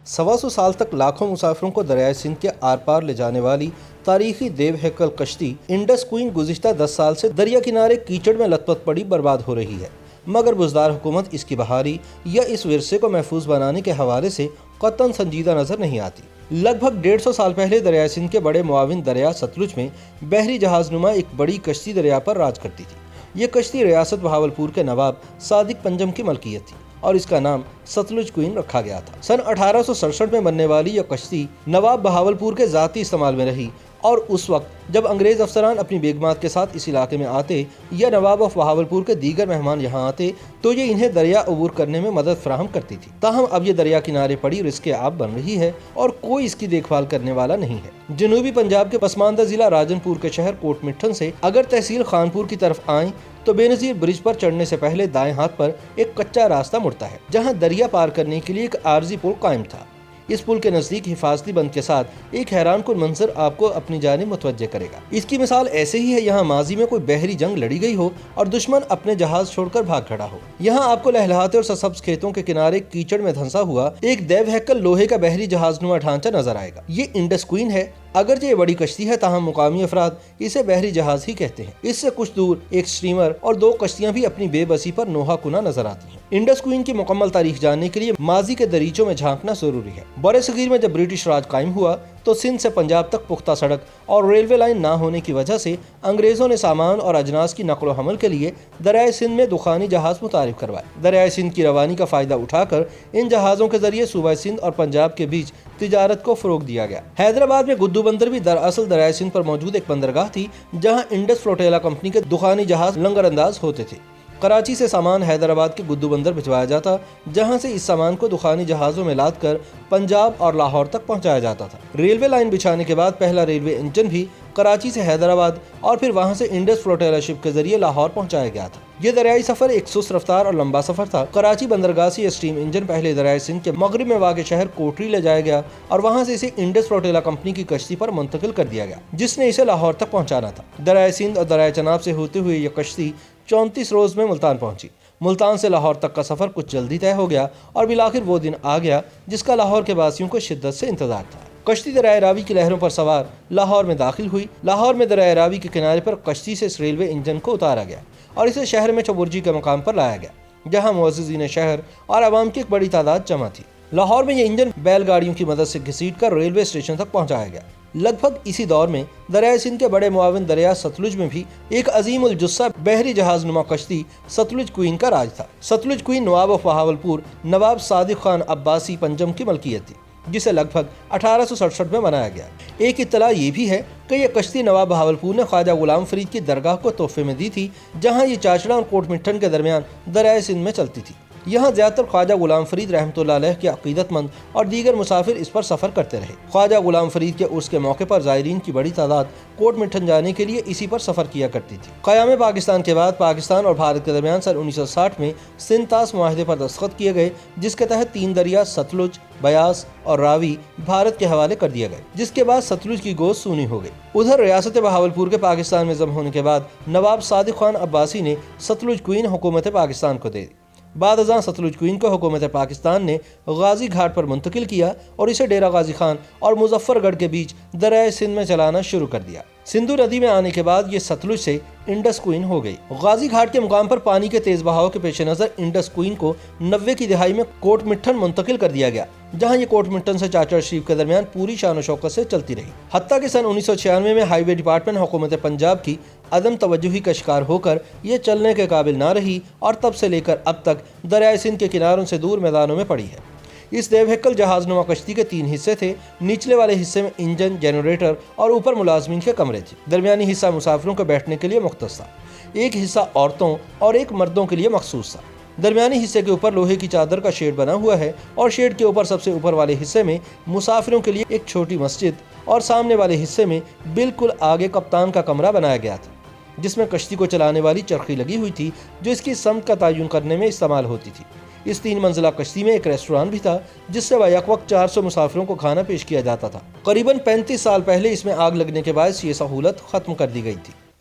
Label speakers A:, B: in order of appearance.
A: 125 سال تک لاکھوں مسافروں کو دریائے سندھ کے آر پار لے جانے والی تاریخی دیو ہیکل کشتی انڈس کوئین گزشتہ 10 سال سے دریا کنارے کیچڑ میں لت پت پڑی برباد ہو رہی ہے، مگر بزدار حکومت اس کی بحالی یا اس ورثے کو محفوظ بنانے کے حوالے سے قطعاً سنجیدہ نظر نہیں آتی۔ لگ بھگ 150 سال پہلے دریائے سندھ کے بڑے معاون دریا ستلج میں بحری جہاز نما ایک بڑی کشتی دریا پر راج کرتی تھی۔ یہ کشتی ریاست بہاولپور کے نواب صادق پنجم کی ملکیت تھی اور اس کا نام ستلج کوئین رکھا گیا تھا۔ سن 1867 میں بننے والی یہ کشتی نواب بہاولپور کے ذاتی استعمال میں رہی اور اس وقت جب انگریز افسران اپنی بیگمات کے ساتھ اس علاقے میں آتے یا نواب آف بہاولپور کے دیگر مہمان یہاں آتے تو یہ انہیں دریا عبور کرنے میں مدد فراہم کرتی تھی۔ تاہم اب یہ دریا کنارے پڑی رزق آب بن رہی ہے اور کوئی اس کی دیکھ بھال کرنے والا نہیں ہے۔ جنوبی پنجاب کے پسماندہ ضلع راجن پور کے شہر کوٹ مٹھن سے اگر تحصیل خانپور کی طرف آئیں تو بے نظیر برج پر چڑھنے سے پہلے دائیں ہاتھ پر ایک کچا راستہ مڑتا ہے، جہاں دریا پار کرنے کے لیے ایک عارضی پل قائم تھا۔ اس پل کے نزدیک حفاظتی بند کے ساتھ ایک حیران کن منظر آپ کو اپنی جانب متوجہ کرے گا۔ اس کی مثال ایسے ہی ہے یہاں ماضی میں کوئی بحری جنگ لڑی گئی ہو اور دشمن اپنے جہاز چھوڑ کر بھاگ کھڑا ہو۔ یہاں آپ کو لہلہاتے اور سرسبز کھیتوں کے کنارے کیچڑ میں دھنسا ہوا ایک دیو ہیکل لوہے کا بحری جہاز نما ڈھانچہ نظر آئے گا۔ یہ انڈس کوئین ہے، اگرچہ یہ بڑی کشتی ہے تاہم مقامی افراد اسے بحری جہاز ہی کہتے ہیں۔ اس سے کچھ دور ایک سٹریمر اور 2 کشتیاں بھی اپنی بے بسی پر نوحہ کنا نظر آتی ہیں۔ انڈس کوئین کی مکمل تاریخ جاننے کے لیے ماضی کے دریچوں میں جھانکنا ضروری ہے۔ برصغیر میں جب برٹش راج قائم ہوا تو سندھ سے پنجاب تک پختہ سڑک اور ریلوے لائن نہ ہونے کی وجہ سے انگریزوں نے سامان اور اجناس کی نقل و حمل کے لیے دریائے سندھ میں دخانی جہاز متعارف کروائے۔ دریائے سندھ کی روانی کا فائدہ اٹھا کر ان جہازوں کے ذریعے صوبہ سندھ اور پنجاب کے بیچ تجارت کو فروغ دیا گیا۔ حیدرآباد میں گڈو بندر بھی دراصل دریائے سندھ پر موجود ایک بندرگاہ تھی جہاں انڈس فلوٹیلا کمپنی کے دخانی جہاز لنگر انداز ہوتے تھے۔ کراچی سے سامان حیدرآباد کے گڈو بندر بھجوایا جاتا، جہاں سے اس سامان کو دخانی جہازوں میں لاد کر پنجاب اور لاہور تک پہنچایا جاتا تھا۔ ریلوے لائن بچھانے کے بعد پہلا ریلوے انجن بھی کراچی سے حیدرآباد اور پھر وہاں سے انڈس فلوٹیلا شپ کے ذریعے لاہور پہنچایا گیا تھا۔ یہ دریائی سفر ایک سست رفتار اور لمبا سفر تھا۔ کراچی بندرگاہ سے یہ اسٹیم انجن پہلے دریائے سندھ کے مغرب میں واقع شہر کوٹری لے جایا گیا اور وہاں سے اسے انڈس فلوٹیلا کمپنی کی کشتی پر منتقل کر دیا گیا، جس نے اسے لاہور تک پہنچانا تھا۔ دریائے سندھ اور دریائے چناب سے ہوتے ہوئے یہ کشتی 34 روز میں ملتان پہنچی۔ ملتان سے لاہور تک کا سفر کچھ جلدی طے ہو گیا اور بالآخر وہ دن آ گیا جس کا لاہور کے باسیوں کو شدت سے انتظار تھا۔ کشتی دریائے راوی کی لہروں پر سوار لاہور میں داخل ہوئی۔ لاہور میں دریائے راوی کے کنارے پر کشتی سے اس ریلوے انجن کو اتارا گیا اور اسے شہر میں چبرجی کے مقام پر لایا گیا، جہاں معززین شہر اور عوام کی ایک بڑی تعداد جمع تھی۔ لاہور میں یہ انجن بیل گاڑیوں کی مدد سے گھسیٹ کر ریلوے اسٹیشن تک پہنچایا گیا۔ لگ بھگ اسی دور میں دریائے سندھ کے بڑے معاون دریا ستلج میں بھی ایک عظیم الجثہ بحری جہاز نما کشتی ستلج کوئین کا راج تھا۔ ستلج کوئین نواب آف بہاولپور نواب صادق خان عباسی پنجم کی ملکیت تھی، جسے لگ بھگ 1867 میں بنایا گیا۔ ایک اطلاع یہ بھی ہے کہ یہ کشتی نواب بہاولپور نے خواجہ غلام فرید کی درگاہ کو تحفے میں دی تھی، جہاں یہ چاچڑا اور کوٹ مٹھن کے درمیان دریائے سندھ میں چلتی تھی۔ یہاں زیادہ تر خواجہ غلام فرید رحمۃ اللہ علیہ کے عقیدت مند اور دیگر مسافر اس پر سفر کرتے رہے۔ خواجہ غلام فرید کے عرس کے موقع پر زائرین کی بڑی تعداد کوٹ مٹھن جانے کے لیے اسی پر سفر کیا کرتی تھی۔ قیام پاکستان کے بعد پاکستان اور بھارت کے درمیان سن 1960 میں سندھ طاس معاہدے پر دستخط کیے گئے، جس کے تحت 3 دریا ستلج، بیاس اور راوی بھارت کے حوالے کر دیا گئے، جس کے بعد ستلج کی گود سونی ہو گئی۔ ادھر ریاست بہاولپور کے پاکستان میں ضم ہونے کے بعد نواب صادق خان عباسی نے ستلج کوئین حکومت پاکستان کو دے دی۔ بعد ازاں ستلج کوئین کو حکومت پاکستان نے غازی گھاٹ پر منتقل کیا اور اسے ڈیرہ غازی خان اور مظفر گڑھ کے بیچ دریائے سندھ میں چلانا شروع کر دیا۔ سندھو ندی میں آنے کے بعد یہ ستلج سے انڈس کوئین ہو گئی۔ غازی گھاٹ کے مقام پر پانی کے تیز بہاؤ کے پیش نظر انڈس کوئین کو 90 کی دہائی میں کوٹ مٹھن منتقل کر دیا گیا، جہاں یہ کوٹ مٹھن سے چاچڑ شریف کے درمیان پوری شان و شوکت سے چلتی رہی، حتیٰ کہ سن 1996 میں ہائی وے ڈپارٹمنٹ حکومت پنجاب کی عدم توجہی کا شکار ہو کر یہ چلنے کے قابل نہ رہی اور تب سے لے کر اب تک دریائے سندھ کے کناروں سے دور میدانوں میں پڑی ہے۔ اس دیو ہیکل جہاز نما کشتی کے 3 حصے تھے۔ نچلے والے حصے میں انجن، جنریٹر اور اوپر ملازمین کے کمرے تھے۔ درمیانی حصہ مسافروں کے بیٹھنے کے لیے مختص تھا۔ ایک حصہ عورتوں اور ایک مردوں کے لیے مخصوص تھا۔ درمیانی حصے کے اوپر لوہے کی چادر کا شیڈ بنا ہوا ہے اور شیڈ کے اوپر سب سے اوپر والے حصے میں مسافروں کے لیے ایک چھوٹی مسجد اور سامنے والے حصے میں بالکل آگے کپتان کا کمرہ بنایا گیا تھا، جس میں کشتی کو چلانے والی چرخی لگی ہوئی تھی جو اس کی سمت کا تعین کرنے میں استعمال ہوتی تھی۔ اس 3 منزلہ کشتی میں ایک ریسٹوران بھی تھا جس سے بیک وقت 400 مسافروں کو کھانا پیش کیا جاتا تھا۔ قریباً 35 سال پہلے اس میں آگ لگنے کے باعث یہ سہولت ختم کر دی گئی تھی۔